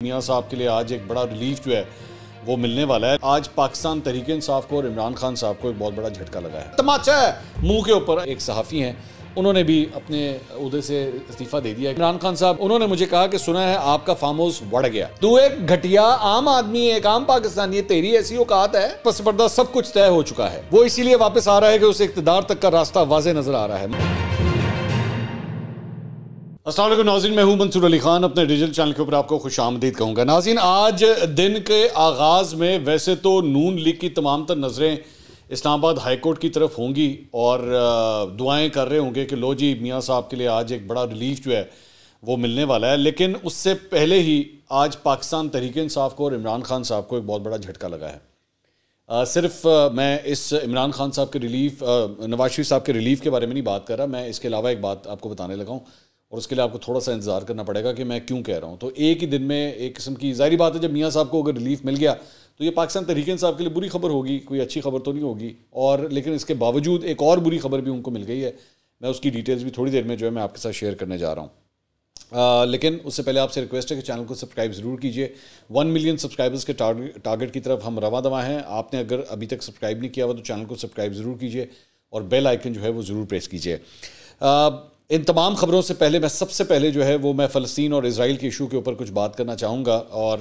मियाँ साहब के लिए आज एक बड़ा रिलीफ जो है वो मिलने वाला है। आज पाकिस्तान तहरीक इंसाफ को और इमरान खान साहब को एक बहुत बड़ा झटका लगा है। तमाचा है मुंह के ऊपर। एक सहाफ़ी हैं, उन्होंने भी अपने उहदे से इस्तीफा दे दिया। इमरान खान साहब उन्होंने मुझे कहा कि सुना है आपका फार्म हाउस बढ़ गया। तू एक घटिया आम आदमी है, एक आम पाकिस्तानी है, तेरी ऐसी औकात है? पस पर्दा सब कुछ तय हो चुका है। वो इसीलिए वापस आ रहा है कि उसे इक़्तिदार तक का रास्ता वाज़े नजर आ रहा है। अस्सलाम वालेकुम नाज़रीन, मैं हूं मंसूर अली खान। अपने डिजिटल चैनल के ऊपर आपको खुशामदीद कहूँगा। नाज़रीन, आज दिन के आगाज़ में वैसे तो नून लीग की तमाम तर नज़रें इस्लामाबाद हाई कोर्ट की तरफ होंगी और दुआएं कर रहे होंगे कि लो जी मियाँ साहब के लिए आज एक बड़ा रिलीफ जो है वो मिलने वाला है। लेकिन उससे पहले ही आज पाकिस्तान तहरीक इंसाफ को और इमरान खान साहब को एक बहुत बड़ा झटका लगा है। मैं इस इमरान खान साहब के रिलीफ, नवाज शरीफ साहब के रिलीफ के बारे में नहीं बात कर रहा। मैं इसके अलावा एक बात आपको बताने लगा हूँ और उसके लिए आपको थोड़ा सा इंतज़ार करना पड़ेगा कि मैं क्यों कह रहा हूँ। तो एक ही दिन में एक किस्म की ज़ाहिर बात है, जब मियाँ साहब को अगर रिलीफ मिल गया तो ये पाकिस्तान तहरीक इंसाफ के लिए बुरी खबर होगी, कोई अच्छी खबर तो नहीं होगी। और लेकिन इसके बावजूद एक और बुरी खबर भी उनको मिल गई है। मैं उसकी डिटेल्स भी थोड़ी देर में जो है मैं आपके साथ शेयर करने जा रहा हूँ। लेकिन उससे पहले आपसे रिक्वेस्ट है कि चैनल को सब्सक्राइब ज़रूर कीजिए। 1 मिलियन सब्सक्राइबर्स के टारगेट की तरफ हम रवा दवा हैं। आपने अगर अभी तक सब्सक्राइब नहीं किया हुआ तो चैनल को सब्सक्राइब ज़रूर कीजिए और बेल आइकन जो है वो ज़रूर प्रेस कीजिए। इन तमाम खबरों से पहले मैं सबसे पहले जो है वो मैं फ़लस्तीन और इज़राइल के इशू के ऊपर कुछ बात करना चाहूँगा और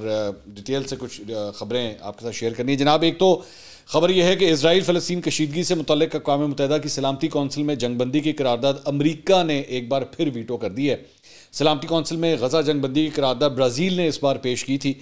डिटेल से कुछ खबरें आपके साथ शेयर करनी है। जनाब, एक तो खबर यह है कि इज़राइल फ़लस्तीन कशीदगी से मुतल्लिक़ अक़वाम मुत्तहिदा की सलामती कौंसिल में जंगबंदी की करारदाद अमरीका ने एक बार फिर वीटो कर दी है। सलामती कौंसिल में गज़ा जंगबंदी की करारदाद ब्राज़ील ने इस बार पेश की थी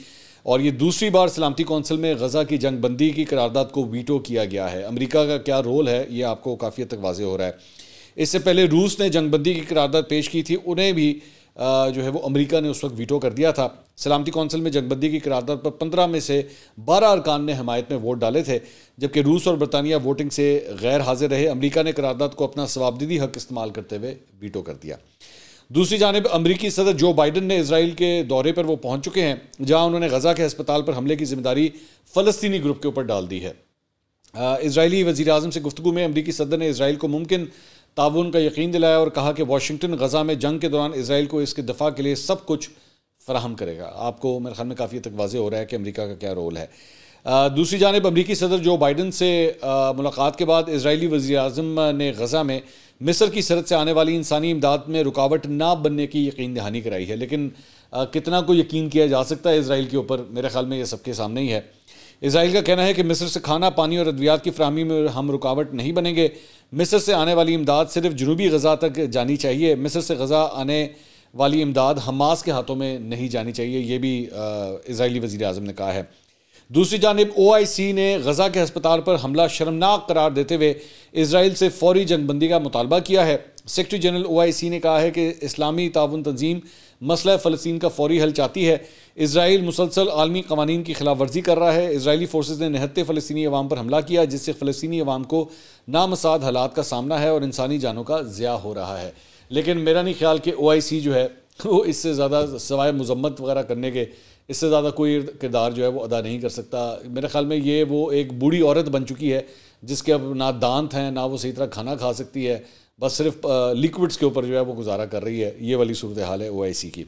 और ये दूसरी बार सलामती कौंसिल में गज़ा की जंगबंदी की करारदाद को वीटो किया गया है। अमरीका का क्या रोल है ये आपको काफ़ी हद तक वाज़ेह हो रहा है। इससे पहले रूस ने जंगबंदी की करारदाद पेश की थी, उन्हें भी जो है वो अमेरिका ने उस वक्त वीटो कर दिया था। सलामती कौंसिल में जंगबंदी की करारदाद पर 15 में से 12 अरकान ने हमायत में वोट डाले थे, जबकि रूस और बरतानिया वोटिंग से गैर हाजिर रहे। अमेरिका ने करारदाद को अपना सवाबदीदी हक इस्तेमाल करते हुए वीटो कर दिया। दूसरी जानिब अमरीकी सदर जो बाइडन ने इसराइल के दौरे पर वो पहुँच चुके हैं, जहाँ उन्होंने गज़ा के अस्पताल पर हमले की जिम्मेदारी फ़लस्तीनी ग्रुप के ऊपर डाल दी है। इजरायली वज़ीर आज़म से गुफ्तगू में अमरीकी सदर ने इसराइल को मुमकिन ताउन का यकीन दिलाया और कहा कि वाशिंगटन गज़ा में जंग के दौरान इसराइल को इसके दफ़ा के लिए सब कुछ फराहम करेगा। आपको मेरे ख्याल में काफ़ी तक वाज़ेह हो रहा है कि अमेरिका का क्या रोल है। दूसरी जानिब अमरीकी सदर जो बाइडन से मुलाकात के बाद इजरायली वज़ीर आज़म ने गज़ा में मिस्र की सरहद से आने वाली इंसानी इमदाद में रुकावट ना बनने की यकीन दहानी कराई है। लेकिन कितना को यकीन किया जा सकता है इसराइल के ऊपर, मेरे ख्याल में ये सबके सामने ही है। इसराइल का कहना है कि मिस्र से खाना, पानी और अद्वियात की फराहमी में हम रुकावट नहीं बनेंगे। मिस्र से आने वाली इमदाद सिर्फ जनूबी गज़ा तक जानी चाहिए। मिस्र से गज़ा आने वाली इमदाद हमास के हाथों में नहीं जानी चाहिए, ये भी इजरायली वज़ीर आज़म ने कहा है। दूसरी जानिब OIC ने गज़ा के अस्पताल पर हमला शर्मनाक करार देते हुए इसराइल से फौरी जंगबंदी का मुतालबा किया है। सेक्रेटरी जनरल OIC ने कहा है कि इस्लामी ताउन तंजीम मसला फ़लस्तीन का फौरी हल चाहती है। इसराइल मुसलसल आलमी क़वानीन की खिलाफ वर्जी कर रहा है। इसराइली फोर्सेस ने निहत्ते फ़लस्तीनी अवाम पर हमला किया, जिससे फ़लस्तीनी अवाम को नामसाद हालात का सामना है और इंसानी जानों का ज़िया हो रहा है। लेकिन मेरा नहीं ख्याल कि OIC जो है वो इससे ज़्यादा सिवाय मजम्मत वगैरह करने के इससे ज़्यादा कोई किरदार जो है वो अदा नहीं कर सकता। मेरे ख्याल में ये वो एक बूढ़ी औरत बन चुकी है जिसके अब ना दांत हैं, ना वो सही तरह खाना खा सकती है, बस सिर्फ लिक्विड्स के ऊपर जो है वो गुजारा कर रही है। ये वाली सूरत हाल है OIC की।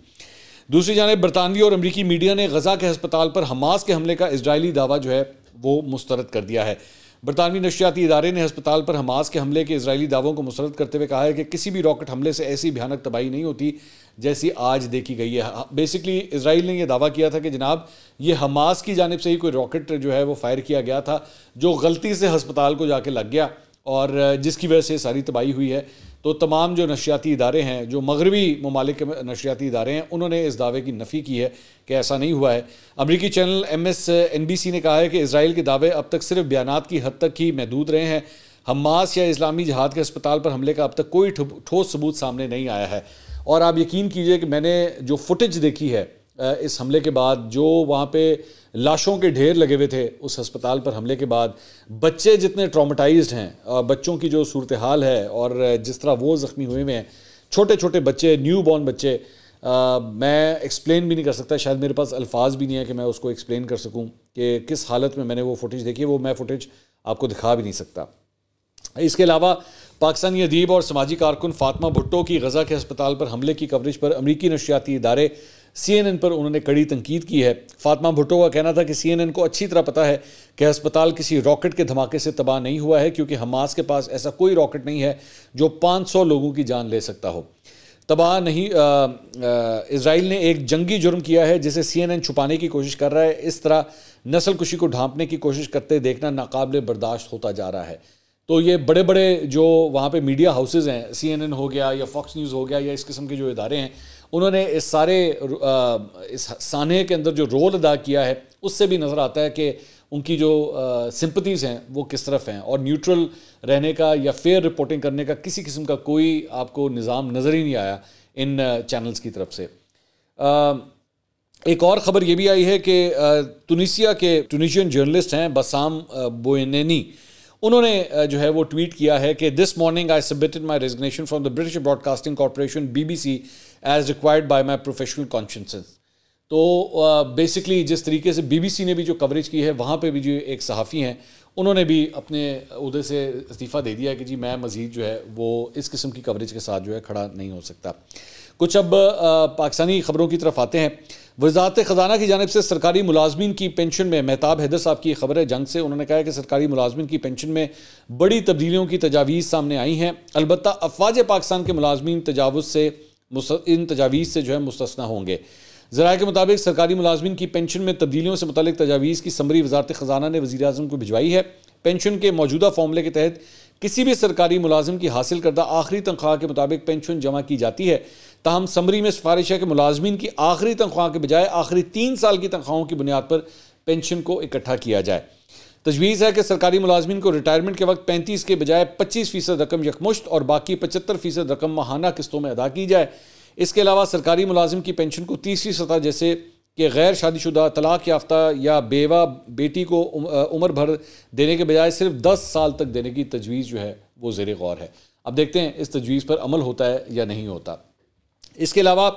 दूसरी जानिब बरतानवी और अमरीकी मीडिया ने गज़ा के अस्पताल पर हमास के हमले का इजरायली दावा जो है वो मुस्तरद कर दिया है। बरतानवी नशरियाती इदारे ने अस्पताल पर हमास के हमले के इजरायली दावों को मुस्तरद करते हुए कहा है कि किसी भी रॉकेट हमले से ऐसी भयानक तबाही नहीं होती जैसी आज देखी गई है। बेसिकली इसराइल ने यह दावा किया था कि जनाब ये हमास की जानिब से ही कोई रॉकेट जो है वो फायर किया गया था, जो गलती से अस्पताल को जाके लग गया और जिसकी वजह से सारी तबाही हुई है। तो तमाम जो नशरियाती इदारे हैं, जो मगरबी ममालिक के नशरियाती इदारे हैं, उन्होंने इस दावे की नफ़ी की है कि ऐसा नहीं हुआ है। अमरीकी चैनल MSNBC ने कहा है कि इसराइल के दावे अब तक सिर्फ बयानात की हद तक ही महदूद रहे हैं। हमास या इस्लामी जिहाद के अस्पताल पर हमले का अब तक कोई ठोस सबूत सामने नहीं आया है। और आप यकीन कीजिए कि मैंने जो फुटेज देखी है इस हमले के बाद, जो वहाँ पे लाशों के ढेर लगे हुए थे उस अस्पताल पर हमले के बाद, बच्चे जितने ट्रॉमेटाइज्ड हैं, बच्चों की जो सूरत हाल है और जिस तरह वो ज़ख्मी हुए हैं, छोटे छोटे बच्चे, न्यू बॉर्न बच्चे, मैं एक्सप्लेन भी नहीं कर सकता। शायद मेरे पास अल्फाज भी नहीं है कि मैं उसको एक्सप्लेन कर सकूं कि किस हालत में मैंने वो फुटेज देखी है। वो मैं फुटेज आपको दिखा भी नहीं सकता। इसके अलावा पाकिस्तानी अदीब और समाजी कारकुन फातिमा भुट्टो की गज़ा के अस्पताल पर हमले की कवरेज पर अमरीकी नशरियाती इदारे CNN पर उन्होंने कड़ी तनकीद की है। फातिमा भुट्टो का कहना था कि CNN को अच्छी तरह पता है कि अस्पताल किसी रॉकेट के धमाके से तबाह नहीं हुआ है, क्योंकि हमास के पास ऐसा कोई रॉकेट नहीं है जो 500 लोगों की जान ले सकता हो। तबाह नहीं, इजराइल ने एक जंगी जुर्म किया है जिसे CNN छुपाने की कोशिश कर रहा है। इस तरह नस्ल कुशी को ढांपने की कोशिश करते देखना नाकाबिले बर्दाश्त होता जा रहा है। तो ये बड़े बड़े जो वहाँ पे मीडिया हाउसेज हैं, CNN हो गया या फॉक्स न्यूज़ हो गया या इस किस्म के जो इदारे हैं, उन्होंने इस सारे इस साने के अंदर जो रोल अदा किया है उससे भी नज़र आता है कि उनकी जो सिंपथीज़ हैं वो किस तरफ हैं, और न्यूट्रल रहने का या फेयर रिपोर्टिंग करने का किसी किस्म का कोई आपको निज़ाम नज़र ही नहीं आया इन चैनल्स की तरफ से। एक और ख़बर ये भी आई है कि टूनिशियन जर्नलिस्ट हैं बसाम बोएनेनी, उन्होंने जो है वो ट्वीट किया है कि this morning I submitted my resignation from the British Broadcasting Corporation BBC as required by my professional consciences. तो बेसिकली जिस तरीके से BBC ने भी जो कवरेज की है, वहाँ पे भी जो एक सहाफ़ी हैं उन्होंने भी अपने उहदे से इस्तीफ़ा दे दिया कि जी मैं मज़ीद जो है वो इस किस्म की कवरेज के साथ जो है खड़ा नहीं हो सकता। कुछ अब पाकिस्तानी ख़बरों की तरफ आते हैं। वज़ारत ख़जाना की जानिब से सरकारी मुलाजमीन की पेंशन में महताब हैदर साहब की खबर है जंग से। उन्होंने कहा है कि सरकारी मुलाजमीन की पेंशन में बड़ी तब्दीलियों की तजावीज़ सामने आई हैं। अलबत्ता अफवाज पाकिस्तान के मुलाजमीन इन तजावीज़ से जो है मुस्तस्ना होंगे। ज़राए के मुताबिक सरकारी मुलाजमीन की पेंशन में तब्दीलियों से मुतालिक तजावीज़ की समरी वज़ारत ख़जाना ने वज़ीर आज़म को भिजवाई है। पेंशन के मौजूदा फॉर्मूले के तहत किसी भी सरकारी मुलाजिम की हासिल करदा आखिरी तनख्वाह के मुताबिक पेंशन जमा की जाती है। ताहम समरी में सिफारिश है कि मुलाजमीन की आखिरी तनख्वाह के बजाय आखिरी 3 साल की तनख्वाहों की बुनियाद पर पेंशन को इकट्ठा किया जाए। तजवीज़ है कि सरकारी मुलाजमीन को रिटायरमेंट के वक्त 35 के बजाय 25% रकम यकमुश्त और बाकी 75% रकम माहाना किस्तों में अदा की जाए। इसके अलावा सरकारी मुलाजिम की पेंशन को तीसरी सतह जैसे कि गैर शादीशुदा, तलाक याफ्ता या बेवा बेटी को उम्र भर देने के बजाय सिर्फ 10 साल तक देने की तजवीज़ जो है वो ज़ेर गौर है। अब देखते हैं इस तजवीज़ पर अमल होता है या नहीं होता। इसके अलावा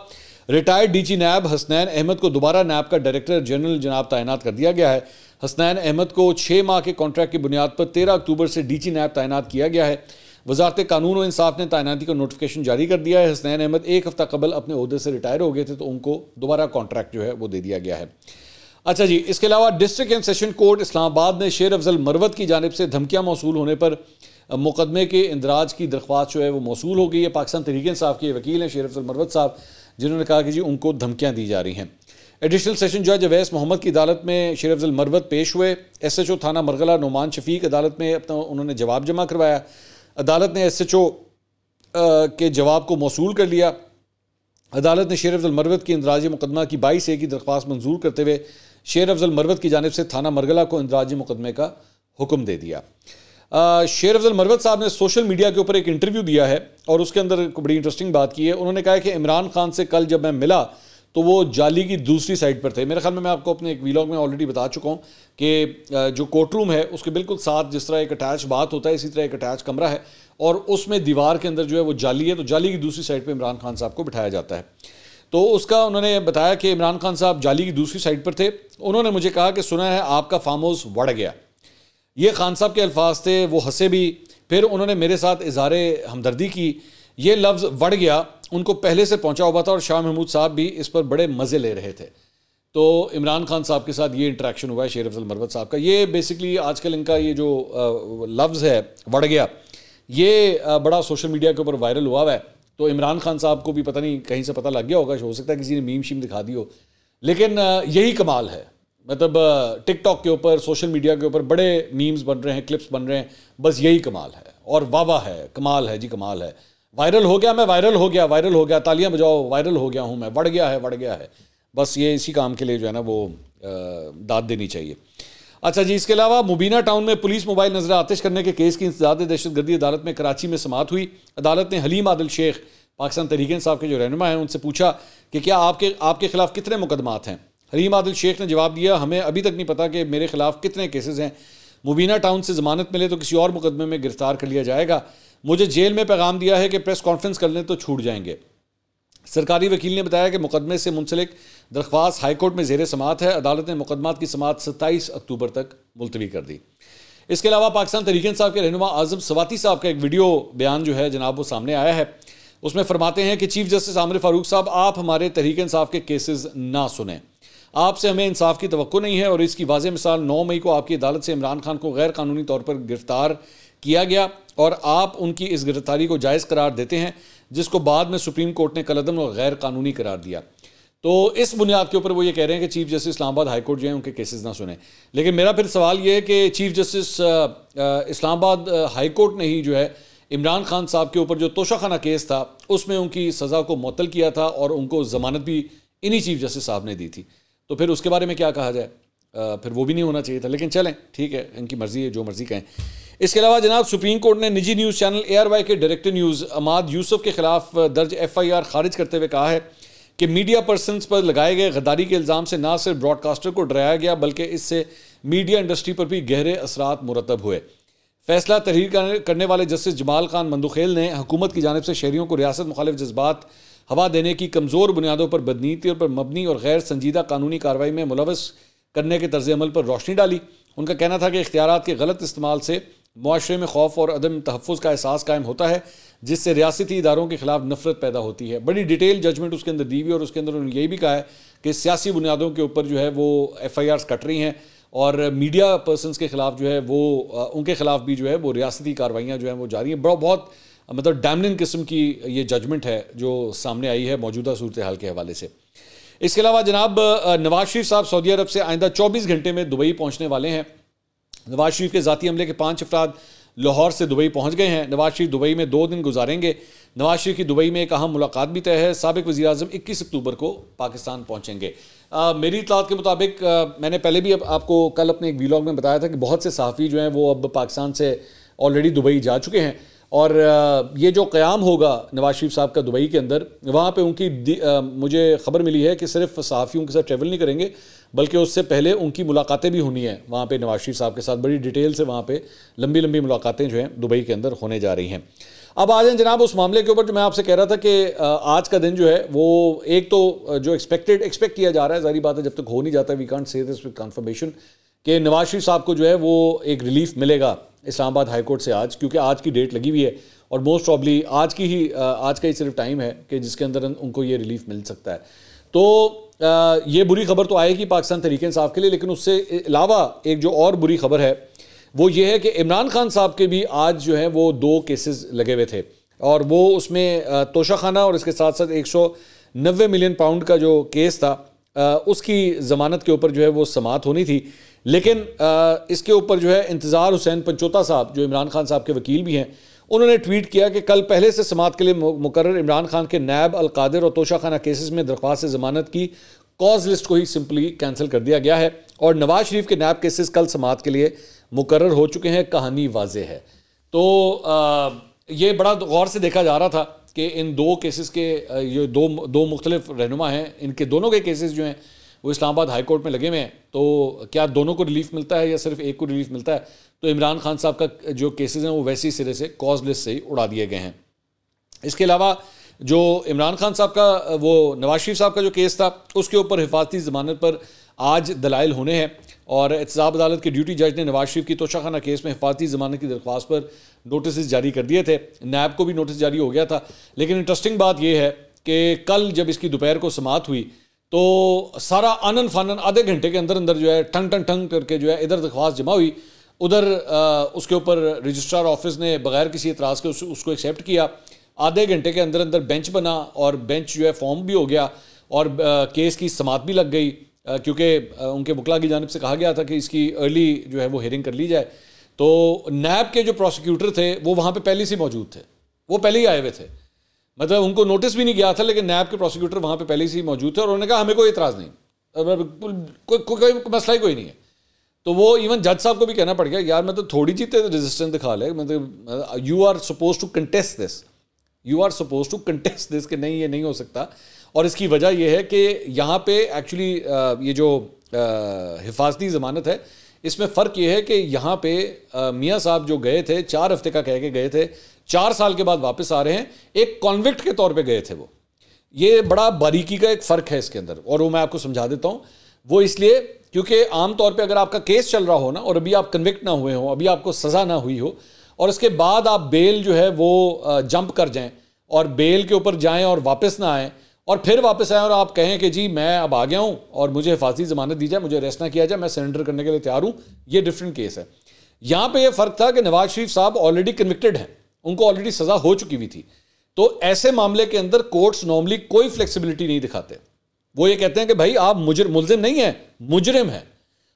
रिटायर्ड DG नैब हसनैन अहमद को दोबारा नैब का डायरेक्टर जनरल जनाब तैनात कर दिया गया है। हसनैन अहमद को 6 माह के कॉन्ट्रैक्ट की बुनियाद पर 13 अक्टूबर से DG नैब तैनात किया गया है। वजारत कानून और इंसाफ ने तैनाती का नोटिफिकेशन जारी कर दिया है। हसनैन अहमद एक हफ्ता कबल अपने ओहदे से रिटायर हो गए थे, तो उनको दोबारा कॉन्ट्रैक्ट जो है वो दे दिया गया है। अच्छा जी, इसके अलावा district and session court Islamabad ने शेर अफजल मरवत की जानिब से धमकियाँ मौसूल होने पर मुकदमे के इंदराज की दरख्वास्त जो है वो मौसूल हो गई है। पाकिस्तान तहरीक इंसाफ के वकील हैं शेर अफजल मरवत साहब, जिन्होंने कहा कि जी उनको धमकियाँ दी जा रही हैं। एडिशनल सेशन जज अवैस मोहम्मद की अदालत में शेर अफजल मरवत पेश हुए। SHO थाना मरगला नोमान शफीक अदालत में अपना उन्होंने जवाब जमा करवाया। अदालत ने SHO के जवाब को मौसूल कर लिया। अदालत ने शेर अफजल मरवत की इंदराजी मुकदमा की 22A की दरख्वास्त मंजूर करते हुए शेर अफजल मरवत की जानिब से थाना मरगला को इंदराजी मुकदमे का हुक्म दे दिया। शेर अफजल मरवत साहब ने सोशल मीडिया के ऊपर एक इंटरव्यू दिया है और उसके अंदर बड़ी इंटरेस्टिंग बात की है। उन्होंने कहा है कि इमरान खान से कल जब मैं मिला तो वो जाली की दूसरी साइड पर थे। मेरे ख्याल में मैं आपको अपने एक व्लॉग में ऑलरेडी बता चुका हूँ कि जो कोर्ट रूम है उसके बिल्कुल साथ जिस तरह एक अटैच बात होता है, इसी तरह एक अटैच कमरा है और उसमें दीवार के अंदर जो है वो जाली है, तो जाली की दूसरी साइड पर इमरान खान साहब को बिठाया जाता है। तो उसका उन्होंने बताया कि इमरान खान साहब जाली की दूसरी साइड पर थे। उन्होंने मुझे कहा कि सुना है आपका फार्म हाउस बढ़ गया। ये खान साहब के अल्फाज थे, वो हंसे भी। फिर उन्होंने मेरे साथ इज़हारे हमदर्दी की। ये लफ्ज़ बढ़ गया उनको पहले से पहुंचा हुआ था और शाह महमूद साहब भी इस पर बड़े मज़े ले रहे थे। तो इमरान खान साहब के साथ ये इंटरेक्शन हुआ है शेर अफजल मरवत साहब का। ये बेसिकली आजकल इनका ये जो लफ्ज़ है बढ़ गया, ये बड़ा सोशल मीडिया के ऊपर वायरल हुआ है। तो इमरान खान साहब को भी पता नहीं कहीं से पता लग गया होगा, हो सकता है किसी ने मीम शीम दिखा दी हो, लेकिन यही कमाल है। मतलब टिकटॉक के ऊपर, सोशल मीडिया के ऊपर बड़े मीम्स बन रहे हैं, क्लिप्स बन रहे हैं, बस यही कमाल है और वाह है, कमाल है जी, कमाल है। वायरल हो गया, मैं वायरल हो गया, वायरल हो गया, तालियां बजाओ, वायरल हो गया हूँ मैं, बढ़ गया है, बढ़ गया है। बस ये इसी काम के लिए जो है ना वो दाद देनी चाहिए। अच्छा जी, इसके अलावा मुबीना टाउन में पुलिस मोबाइल नजर आतिश करने के केस की इंसदाद दहशतगर्दी अदालत में कराची में समाअत हुई। अदालत ने हलीम आदिल शेख, पाकिस्तान तहरीक इंसाफ के जो रहनुमा हैं, उनसे पूछा कि क्या आपके खिलाफ कितने मुकदमात हैं। हलीम आदिल शेख ने जवाब दिया, हमें अभी तक नहीं पता कि मेरे खिलाफ कितने केसेस हैं। मुबीना टाउन से ज़मानत मिले तो किसी और मुकदमे में गिरफ्तार कर लिया जाएगा। मुझे जेल में पैगाम दिया है कि प्रेस कॉन्फ्रेंस कर लें तो छूट जाएंगे। सरकारी वकील ने बताया कि मुकदमे से मुंसलिक दरख्वास्त हाईकोर्ट में ज़ेर समाअत है। अदालत ने मुकदमात की समाअत 27 अक्टूबर तक मुलतवी कर दी। इसके अलावा पाकिस्तान तहरीक इंसाफ के रहनुमा आज़म सवाती साहब का एक वीडियो बयान जो है जनाब वो सामने आया है। उसमें फरमाते हैं कि चीफ जस्टिस आमिर फारूक साहब, आप हमारे तहरीक इंसाफ के केसेस ना सुने, आपसे हमें इंसाफ की तवक्को नहीं है। और इसकी वाज़ेह मिसाल 9 मई को आपकी अदालत से इमरान खान को गैर कानूनी तौर पर गिरफ्तार किया गया और आप उनकी इस गिरफ्तारी को जायज़ करार देते हैं, जिसको बाद में सुप्रीम कोर्ट ने कलअदम और गैर कानूनी करार दिया। तो इस बुनियाद के ऊपर वो ये कह रहे हैं कि chief justice Islamabad high court जो है उनके केसेस ना सुने। लेकिन मेरा फिर सवाल ये है कि chief justice Islamabad high court ने ही जो है इमरान खान साहब के ऊपर जो तोशाखाना केस था उसमें उनकी सज़ा को मुअत्तल किया था और उनको ज़मानत भी इन्हीं चीफ जस्टिस साहब ने दी थी। तो फिर उसके बारे में क्या कहा जाए, फिर वो भी नहीं होना चाहिए था। लेकिन चलें, ठीक है, इनकी मर्ज़ी है, जो मर्ज़ी कहें। इसके अलावा जनाब सुप्रीम कोर्ट ने निजी न्यूज़ चैनल ARY के डायरेक्टर न्यूज़ अमाद यूसुफ के खिलाफ दर्ज FIR खारिज करते हुए कहा है कि मीडिया पर्सनस पर लगाए गए गद्दारी के इल्ज़ाम से ना सिर्फ ब्रॉडकास्टर को डराया गया बल्कि इससे मीडिया इंडस्ट्री पर भी गहरे असरात मुरतब हुए। फैसला तहरीर करने वाले जस्टिस जमाल खान मंदुखेल ने हुकूमत की जानिब से शहरियों को रियासत मुखालिफ जज्बात हवा देने की कमज़ोर बुनियादों पर बदनीति पर मबनी और गैर संजीदा कानूनी कार्रवाई में मुलवस करने के तर्ज अमल पर रोशनी डाली। उनका कहना था कि इख्तियारात के गलत इस्तेमाल से मुआशरे में खौफ और अदम तहफ़्फ़ुज़ का एहसास कायम होता है, जिससे रियासती इदारों के खिलाफ नफरत पैदा होती है। बड़ी डिटेल जजमेंट उसके अंदर दी हुई और उसके अंदर उन्होंने यही भी कहा है कि सियासी बुनियादों के ऊपर जो है वो FIRs कट रही हैं और मीडिया पर्सनस के खिलाफ जो है वो उनके खिलाफ भी जो है वो रियासती कार्रवाइयाँ जो हैं वो जारी हैं। बहुत मतलब डैमनिंग किस्म की ये जजमेंट है जो सामने आई है मौजूदा सूरत हाल के हवाले से। इसके अलावा जनाब नवाज शरीफ साहब सऊदी अरब से आइंदा 24 घंटे में दुबई पहुँचने वाले हैं। नवाज शरीफ के ज़ाती अमले के 5 अफराद लाहौर से दुबई पहुंच गए हैं। नवाज शरीफ दुबई में 2 दिन गुजारेंगे। नवाज शरीफ की दुबई में एक अहम मुलाकात भी तय है। साबिक वज़ीर-ए-आज़म 21 अक्टूबर को पाकिस्तान पहुंचेंगे। मेरी इत्तलात के मुताबिक मैंने पहले भी आपको कल अपने एक वीलॉग में बताया था कि बहुत से सहाफ़ी जो हैं वो अब पाकिस्तान से ऑलरेडी दुबई जा चुके हैं और ये जो क़याम होगा नवाज शरीफ साहब का दुबई के अंदर, वहाँ पे उनकी मुझे ख़बर मिली है कि सिर्फ सहाफ़ियों के साथ ट्रैवल नहीं करेंगे बल्कि उससे पहले उनकी मुलाकातें भी होनी है वहाँ पे नवाज शरीफ साहब के साथ। बड़ी डिटेल से वहाँ पे लंबी लंबी मुलाकातें जो हैं दुबई के अंदर होने जा रही हैं। अब आ जाएं जनाब उस मामले के ऊपर जो मैं आपसे कह रहा था कि आज का दिन जो है वो एक तो जो एक्सपेक्ट किया जा रहा है, ज़ाहिर बात है जब तक हो नहीं जाता we can't say this with confirmation कि नवाज शरीफ साहब को जो है वो एक रिलीफ मिलेगा इस्लामाबाद हाई कोर्ट से आज, क्योंकि आज की डेट लगी हुई है और मोस्ट प्रॉब्ली आज का ही सिर्फ टाइम है कि जिसके अंदर उनको ये रिलीफ मिल सकता है। तो ये बुरी खबर तो आएगी पाकिस्तान तहरीक इंसाफ के लिए, लेकिन उससे अलावा एक जो और बुरी खबर है वो ये है कि इमरान खान साहब के भी आज जो है वो 2 केसेस लगे हुए थे और वो उसमें तोशाखाना और इसके साथ साथ 190 मिलियन पाउंड का जो केस था उसकी ज़मानत के ऊपर जो है वो समाअत होनी थी। लेकिन इसके ऊपर जो है इंतज़ार हुसैन पंचोता साहब जो इमरान खान साहब के वकील भी हैं, उन्होंने ट्वीट किया कि कल पहले से समाअत के लिए मुकर्रर इमरान खान के नैब अलकादिर और तोशाखाना केसेस में दरख्वास्त ज़मानत की कॉज लिस्ट को ही सिंपली कैंसिल कर दिया गया है और नवाज शरीफ के नैब केसेस कल समाअत के लिए मुकर्रर हो चुके हैं। कहानी वाज़े है। तो ये बड़ा गौर से देखा जा रहा था कि इन 2 केसेस के ये दो मुख्तलिफ रहनुमा हैं, इनके दोनों के केसेस जो हैं वो इस्लामाबाद हाई कोर्ट में लगे हुए हैं। तो क्या दोनों को रिलीफ मिलता है या सिर्फ एक को रिलीफ मिलता है? तो इमरान खान साहब का जो केसेस हैं वो वैसे ही सिरे से कॉज लिस्ट से ही उड़ा दिए गए हैं। इसके अलावा जो इमरान खान साहब का वो नवाज शरीफ साहब का जो केस था उसके ऊपर हिफाजती ज़मानत पर आज दलाइल होने हैं और एहतसाब अदालत के ड्यूटी जज ने नवाज शरीफ की तोशाखाना केस में हिफाजती ज़मानत की दरख्वास्त पर नोटिस जारी कर दिए थे। नैब को भी नोटिस जारी हो गया था। लेकिन इंटरेस्टिंग बात यह है कि कल जब इसकी दोपहर को समाअत हुई तो सारा आनन फानन आधे घंटे के अंदर अंदर जो है टंग टंग टंग करके जो है इधर दरख्वास्त जमा हुई, उधर उसके ऊपर रजिस्ट्रार ऑफिस ने बगैर किसी एतराज़ के उसको एक्सेप्ट किया। आधे घंटे के अंदर अंदर बेंच बना और बेंच जो है फॉर्म भी हो गया और केस की समाअत भी लग गई, क्योंकि उनके वकला की जानिब से कहा गया था कि इसकी अर्ली जो है वो हियरिंग कर ली जाए। तो नैब के जो प्रोसिक्यूटर थे वो वहाँ पे पहले से मौजूद थे, वो पहले ही आए हुए थे, मतलब उनको नोटिस भी नहीं गया था, लेकिन नैब के प्रोसिक्यूटर वहाँ पे पहले से ही मौजूद थे और उन्होंने कहा हमें कोई इतराज़ नहीं, कोई मसला ही कोई नहीं है। तो वो इवन जज साहब को भी कहना पड़ गया यार मतलब थोड़ी जी तो रेजिस्टेंस दिखा ले, मतलब you are suppose to contest this, you are suppose to contest this कि नहीं ये नहीं हो सकता। और इसकी वजह यह है कि यहाँ पे एक्चुअली ये जो हिफाजती ज़मानत है इसमें फ़र्क ये है कि यहाँ पे मियाँ साहब जो गए थे 4 हफ्ते का कह के गए थे, 4 साल के बाद वापस आ रहे हैं, एक कॉन्विक्ट के तौर पे गए थे वो। ये बड़ा बारीकी का एक फ़र्क है इसके अंदर और वो मैं आपको समझा देता हूँ। वो इसलिए क्योंकि आम तौर पे अगर आपका केस चल रहा हो ना और अभी आप कन्विक्ट ना हुए हो, अभी आपको सज़ा ना हुई हो और उसके बाद आप बेल जो है वो जंप कर जाएं, और बेल के ऊपर जाएं और वापस ना आएँ, और फिर वापस आएँ और आप कहें कि जी मैं अब आ गया हूँ और मुझे हिफाजती ज़मानत दी जाए, मुझे अरेस्ट ना किया जाए, मैं सरेंडर करने के लिए तैयार हूँ, ये डिफरेंट केस है। यहाँ पे ये फ़र्क था कि नवाज शरीफ साहब ऑलरेडी कन्विक्टेड हैं, उनको ऑलरेडी सज़ा हो चुकी हुई थी। तो ऐसे मामले के अंदर कोर्ट्स नॉर्मली कोई फ्लेक्सिबिलिटी नहीं दिखाते। वो ये कहते हैं कि भाई आप मुलजिम नहीं है, मुजरिम है,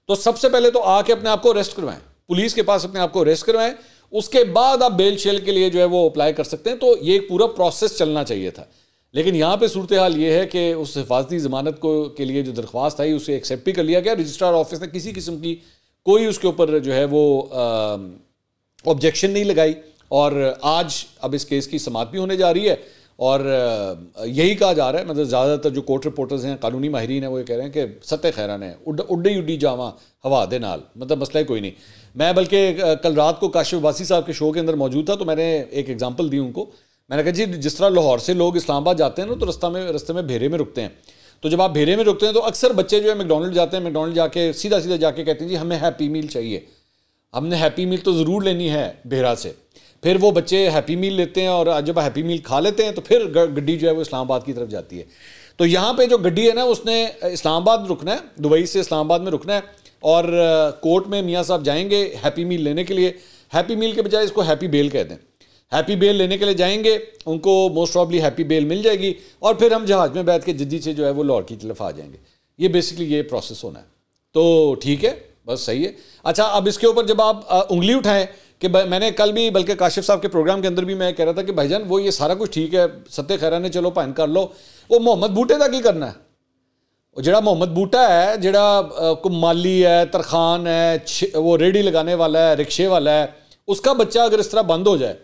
तो सबसे पहले तो आके अपने आप को अरेस्ट करवाएं, पुलिस के पास अपने आप को अरेस्ट करवाएं, उसके बाद आप बेल शेल के लिए जो है वो अप्लाई कर सकते हैं। तो ये पूरा प्रोसेस चलना चाहिए था। लेकिन यहाँ पे सूरत हाल ये है कि उस हिफाजती ज़मानत को के लिए जो दरख्वास्त आई उसे एक्सेप्ट भी कर लिया गया। रजिस्ट्रार ऑफिस ने किसी किस्म की कोई उसके ऊपर जो है वो ऑब्जेक्शन नहीं लगाई, और आज अब इस केस की समाअत भी होने जा रही है। और यही कहा जा रहा है, मतलब ज़्यादातर जो कोर्ट रिपोर्टर्स हैं, कानूनी माहिरीन हैं, वो ये कह रहे हैं कि सत्ते खैरान है, उड्डी उड्डी जावा हवा दे नाल, मतलब मसला ही कोई नहीं। मैं बल्कि कल रात को काशिफ अब्बासी साहब के शो के अंदर मौजूद था, तो मैंने एक एग्जांपल दी उनको। मैंने कहा जी जिस तरह लाहौर से लोग इस्लामाबाद जाते हैं ना, तो रस्ते में भेरे में रुकते हैं, तो जब आप भेरे में रुकते हैं तो अक्सर बच्चे जो है मैकडॉनल्ड जाते हैं, मैकडॉनल्ड जाके सीधा जाके कहते हैं जी हमें हैप्पी मील चाहिए, हमने हैप्पी मील तो ज़रूर लेनी है भेरा से। फिर वो बच्चे हैप्पी मील लेते हैं, और जब हैप्पी मील खा लेते हैं तो फिर गड्डी जो है वो इस्लामाबाद की तरफ जाती है। तो यहाँ पे जो गड्डी है ना, उसने इस्लामाबाद रुकना है, दुबई से इस्लामाबाद में रुकना है, और कोर्ट में मियाँ साहब जाएंगे हैप्पी मील लेने के लिए। हैप्पी मील के बजाय इसको हैप्पी बेल कहते हैं। हैप्पी बेल लेने के लिए जाएंगे, उनको मोस्ट प्रॉब्ली हैप्पी बेल मिल जाएगी, और फिर हम जहाज़ में बैठ के जद्दी से जो है वो लाहौर की तरफ आ जाएंगे। ये बेसिकली ये प्रोसेस होना है। तो ठीक है, बस सही है। अच्छा, अब इसके ऊपर जब आप उंगली उठाएं कि मैंने कल भी बल्कि काशिफ साहब के प्रोग्राम के अंदर भी मैं कह रहा था कि भाईजान वो ये सारा कुछ ठीक है, सत्ते खैरान ने चलो भान कर लो, वो मोहम्मद बूटे का की करना है। जड़ा मोहम्मद बूटा है, जड़ा माली है, तरखान है, वो रेडी लगाने वाला है, रिक्शे वाला है, उसका बच्चा अगर इस तरह बंद हो जाए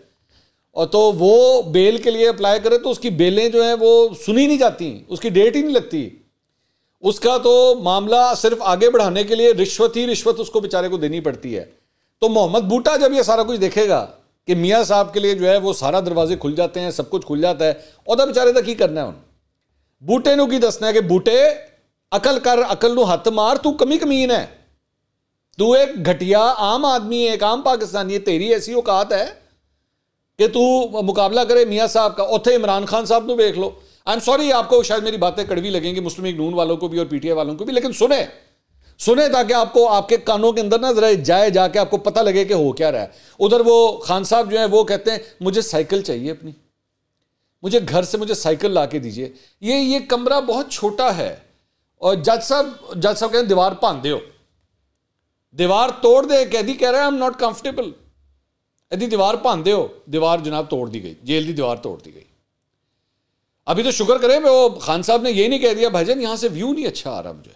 और तो वो बेल के लिए अप्लाई करे तो उसकी बेलें जो हैं वो सुनी नहीं जाती, उसकी डेट ही नहीं लगती। उसका तो मामला सिर्फ आगे बढ़ाने के लिए रिश्वत ही रिश्वत उसको बेचारे को देनी पड़ती है। तो मोहम्मद बूटा जब ये सारा कुछ देखेगा कि मियाँ साहब के लिए जो है वो सारा दरवाजे खुल जाते हैं, सब कुछ खुल जाता है, और बेचारे तक की करना है उन बूटे नू की दसना है कि बूटे अकल कर, अकल नू हथ मार, तू कमीन है, तू एक घटिया आम आदमी है, एक आम पाकिस्तानी है, तेरी ऐसी औकात है कि तू मुकाबला करे मियाँ साहब का। उथे इमरान खान साहब को देख लो। आई एम सॉरी, आपको शायद मेरी बातें कड़वी लगेंगी, मुस्लिम लीग नून वालों को भी और पीटीआई वालों को भी, लेकिन सुने ताकि आपको आपके कानों के अंदर ना जरा जाके आपको पता लगे कि हो क्या रहा है। उधर वो खान साहब जो है वो कहते हैं मुझे साइकिल चाहिए अपनी, मुझे घर से मुझे साइकिल ला के दीजिए। ये कमरा बहुत छोटा है, और जज साहब कहते हैं दीवार भान दो, दीवार तोड़ दे। कैदी कह रहा है आई एम नॉट कंफर्टेबल, यदि दीवार भान दो, दीवार जनाब तोड़ दी गई, जेल की दीवार तोड़ दी गई। अभी तो शुक्र करें वो खान साहब ने ये नहीं कह दिया भाईजान यहाँ से व्यू नहीं अच्छा आ रहा मुझे।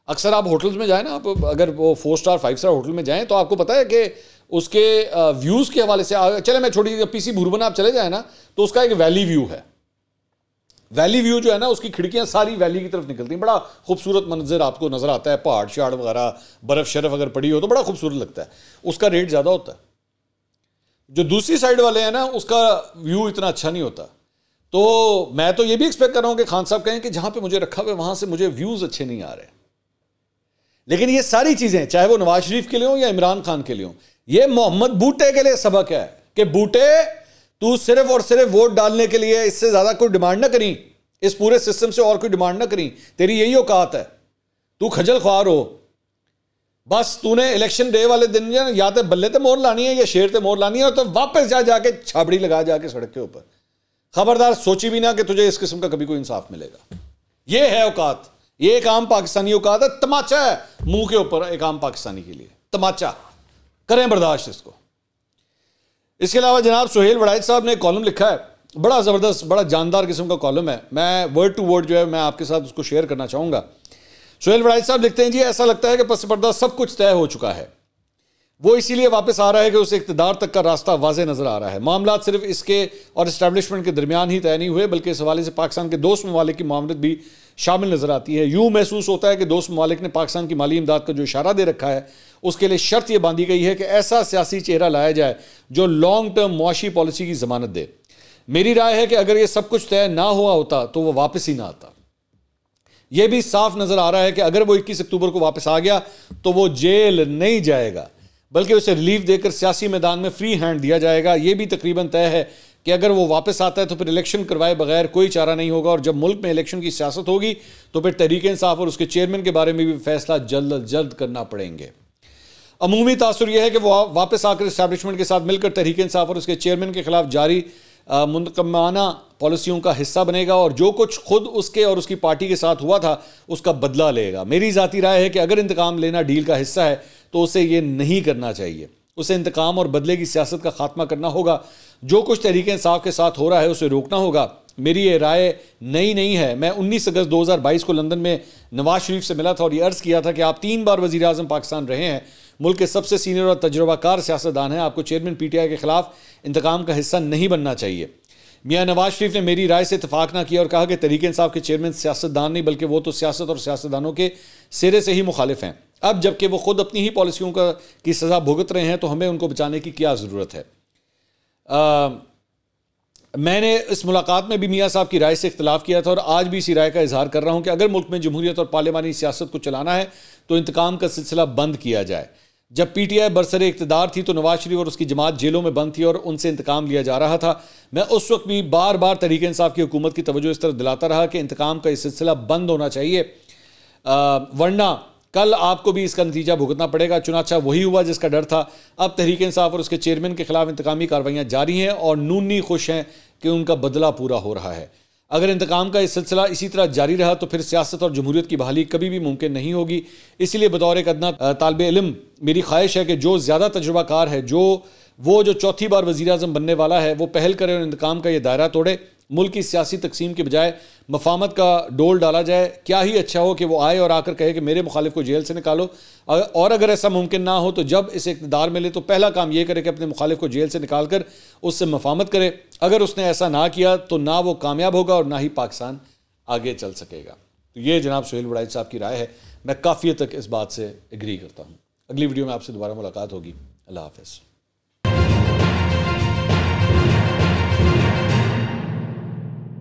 अक्सर आप होटल्स में जाए ना, आप अगर वो 4 स्टार 5 स्टार होटल में जाएं तो आपको पता है कि उसके व्यूज़ के हवाले से, चले मैं छोटी पीसी भूरबन आप चले जाए ना, तो उसका एक वैली व्यू है। वैली व्यू जो है ना, उसकी खिड़कियां सारी वैली की तरफ निकलती हैं, बड़ा खूबसूरत मंजर आपको नजर आता है, पहाड़ शहाड़ वगैरह, बर्फ शरफ अगर पड़ी हो तो बड़ा खूबसूरत लगता है। उसका रेट ज़्यादा होता है। जो दूसरी साइड वाले हैं ना, उसका व्यू इतना अच्छा नहीं होता। तो मैं तो ये भी एक्सपेक्ट कर रहा हूँ कि खान साहब कहें कि जहाँ पे मुझे रखा हुआ वहाँ से मुझे व्यूज़ अच्छे नहीं आ रहे। लेकिन ये सारी चीज़ें, चाहे वो नवाज शरीफ के लिए हो या इमरान खान के लिए हो, ये मोहम्मद बूटे के लिए सबक है कि बूटे तू सिर्फ और सिर्फ वोट डालने के लिए इससे ज़्यादा कोई डिमांड ना करी, इस पूरे सिस्टम से और कोई डिमांड ना करी, तेरी यही औकात है, तू खजल ख्वार हो। बस तूने इलेक्शन डे वाले दिन या तो बल्ले ते मोहर लानी है या शेर ते मोहर लानी है, और तो वापस जाके छाबड़ी लगा जाके सड़क के ऊपर। खबरदार सोची भी ना कि तुझे इस किस्म का कभी कोई इंसाफ मिलेगा। ये है औकात, ये एक आम पाकिस्तानी औकात है। तमाचा है मुंह के ऊपर एक आम पाकिस्तानी के लिए, तमाचा करें बर्दाश्त इसको। इसके अलावा जनाब सुहेल वड़ाइच साहब ने एक कॉलम लिखा है, बड़ा ज़बरदस्त, बड़ा जानदार किस्म का कॉलम है। मैं वर्ड टू वर्ड जो है मैं आपके साथ उसको शेयर करना चाहूँगा। सुहेल वड़ाइच साहब लिखते हैं, जी ऐसा लगता है कि पस पर्दा सब कुछ तय हो चुका है, वो इसीलिए वापस आ रहा है कि उसे इक़्तिदार तक का रास्ता वाज़े नज़र आ रहा है। मामला सिर्फ इसके और इस्टेब्लिशमेंट के दरमियान ही तय नहीं हुए, बल्कि इस हवाले से पाकिस्तान के दोस्त ममालिक की मामलत भी शामिल नज़र आती है। यूँ महसूस होता है कि दोस्त ममालिक ने पाकिस्तान की माली इमदाद का जो इशारा दे रखा है, उसके लिए शर्त यह बांधी गई है कि ऐसा सियासी चेहरा लाया जाए जो लॉन्ग टर्म मुआशी पॉलिसी की ज़मानत दे। मेरी राय है कि अगर ये सब कुछ तय ना हुआ होता तो वह वापस ही ना आता। यह भी साफ नज़र आ रहा है कि अगर वो 21 अक्टूबर को वापस आ गया तो वो जेल नहीं जाएगा, बल्कि उसे रिलीफ देकर सियासी मैदान में फ्री हैंड दिया जाएगा। यह भी तकरीबन तय है कि अगर वो वापस आता है तो फिर इलेक्शन करवाए बगैर कोई चारा नहीं होगा, और जब मुल्क में इलेक्शन की सियासत होगी तो फिर तहरीक इंसाफ और उसके चेयरमैन के बारे में भी फैसला जल्द अज जल्द करना पड़ेंगे। अमूमी तासुर यह है कि वो वापस आकर इस्टेब्लिशमेंट के साथ मिलकर तहरीक इंसाफ और उसके चेयरमैन के खिलाफ जारी मुनकमाना पॉलिसियों का हिस्सा बनेगा और जो कुछ खुद उसके और उसकी पार्टी के साथ हुआ था उसका बदला लेगा। मेरी ज़ाती राय है कि अगर इंतकाम लेना डील का हिस्सा है तो उसे ये नहीं करना चाहिए। उसे इंतकाम और बदले की सियासत का खात्मा करना होगा। जो कुछ तहरीक इंसाफ के साथ हो रहा है उसे रोकना होगा। मेरी ये राय नई नहीं है। मैं 19 अगस्त 2022 को लंदन में नवाज शरीफ से मिला था और ये अर्ज़ किया था कि आप 3 बार वज़ीर आज़म पाकिस्तान रहे हैं, मुल्क के सबसे सीनियर और तजुर्बाकार सियासतदान हैं, आपको चेयरमैन PTI के खिलाफ इंतकाम का हिस्सा नहीं बनना चाहिए। मियाँ नवाज शरीफ ने मेरी राय से इतफाक ना किया और कहा कि तहरीक इंसाफ के चेयरमैन सियासतदान नहीं बल्कि वो तो सियासत और सियासतदानों के सिरे से ही मुखालिफ हैं। अब जबकि वो खुद अपनी ही पॉलिसियों की सज़ा भुगत रहे हैं तो हमें उनको बचाने की क्या ज़रूरत है। मैंने इस मुलाकात में भी मियाँ साहब की राय से इख्तलाफ किया था और आज भी इसी राय का इजहार कर रहा हूँ कि अगर मुल्क में जमहूरियत और पार्लियामानी सियासत को चलाना है तो इंतकाम का सिलसिला बंद किया जाए। जब PTI बरसरे इक़्तिदार थी तो नवाज शरीफ और उसकी जमात जेलों में बंद थी और उनसे इंतकाम लिया जा रहा था। मैं उस वक्त भी बार बार तहरीक इंसाफ की हुकूमत की तवज्जो इस तरफ दिलाता रहा कि इंतकाम का इस सिलसिला बंद होना चाहिए, वरना कल आपको भी इसका नतीजा भुगतना पड़ेगा। चुनाचा वही हुआ जिसका डर था। अब तहरीक इंसाफ और उसके चेयरमैन के खिलाफ इंतकामी कार्रवाइयाँ जारी हैं और नूनी खुश हैं कि उनका बदला पूरा हो रहा है। अगर इंतकाम का इस सिलसिला इसी तरह जारी रहा तो फिर सियासत और जमहूरियत की बहाली कभी भी मुमकिन नहीं होगी। इसलिए बतौर एक अदना तालिब इल्म मेरी ख्वाहिश है कि जो ज़्यादा तजुर्बाकार है, जो चौथी बार वज़ीर आज़म बनने वाला है, वो पहल करे और इंतकाम का ये दायरा तोड़े। मुल्क की सियासी तकसीम के बजाय मफामत का डोल डाला जाए। क्या ही अच्छा हो कि वो आए और आकर कहे कि मेरे मुखालिफ को जेल से निकालो, और अगर ऐसा मुमकिन ना हो तो जब इसे इक़्तिदार मिले तो पहला काम ये करे कि अपने मुखालिफ को जेल से निकाल कर उससे मफामत करे। अगर उसने ऐसा ना किया तो ना वो कामयाब होगा और ना ही पाकिस्तान आगे चल सकेगा। तो ये जनाब सुहेल वड़ाइच साहब की राय है। मैं काफ़ी हद तक इस बात से एग्री करता हूँ। अगली वीडियो में आपसे दोबारा मुलाकात होगी। अल्लाह हाफ़िज़।